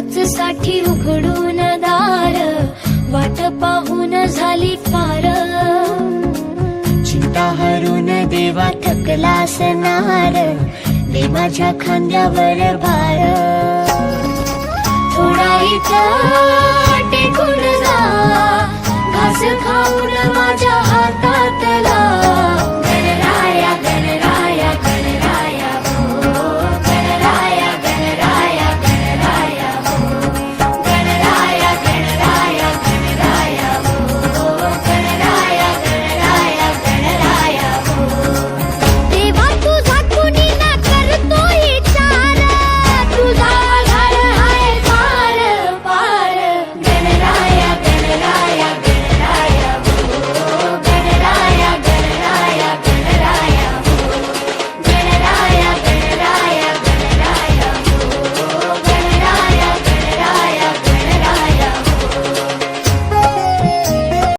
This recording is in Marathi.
त्याच साठी उघडून दार, वाट पाहून झाली पार। चिंता हरून देवा थकला असणार, दे माझ्या खांद्यावर भार। थोडा इथं टेकून जा, घास खाऊन माझ्या हातातला।